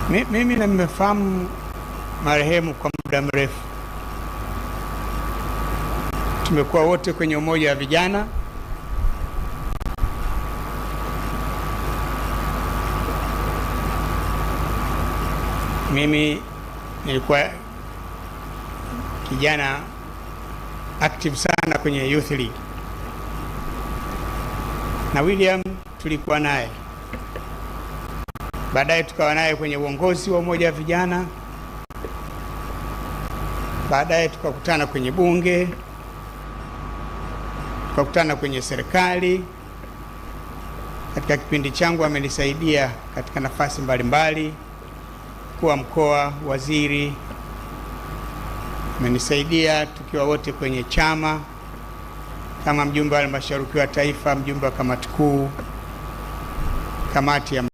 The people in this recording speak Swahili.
Mimi nimefahamu marehemu kwa muda mrefu. Tumekuwa wote kwenye umoja wa vijana. Mimi nilikuwa kijana active sana kwenye Youth League, na William tulikuwa naye, baadaye tukawa naye kwenye uongozi wa umoja wa vijana, baadaye tukakutana kwenye bunge, tukakutana kwenye serikali. Katika kipindi changu amenisaidia katika nafasi mbalimbali, kuwa mkoa, waziri, amenisaidia tukiwa wote kwenye chama, kama mjumbe wa halmashauri ya taifa, mjumbe wa kamati kuu, kamati ya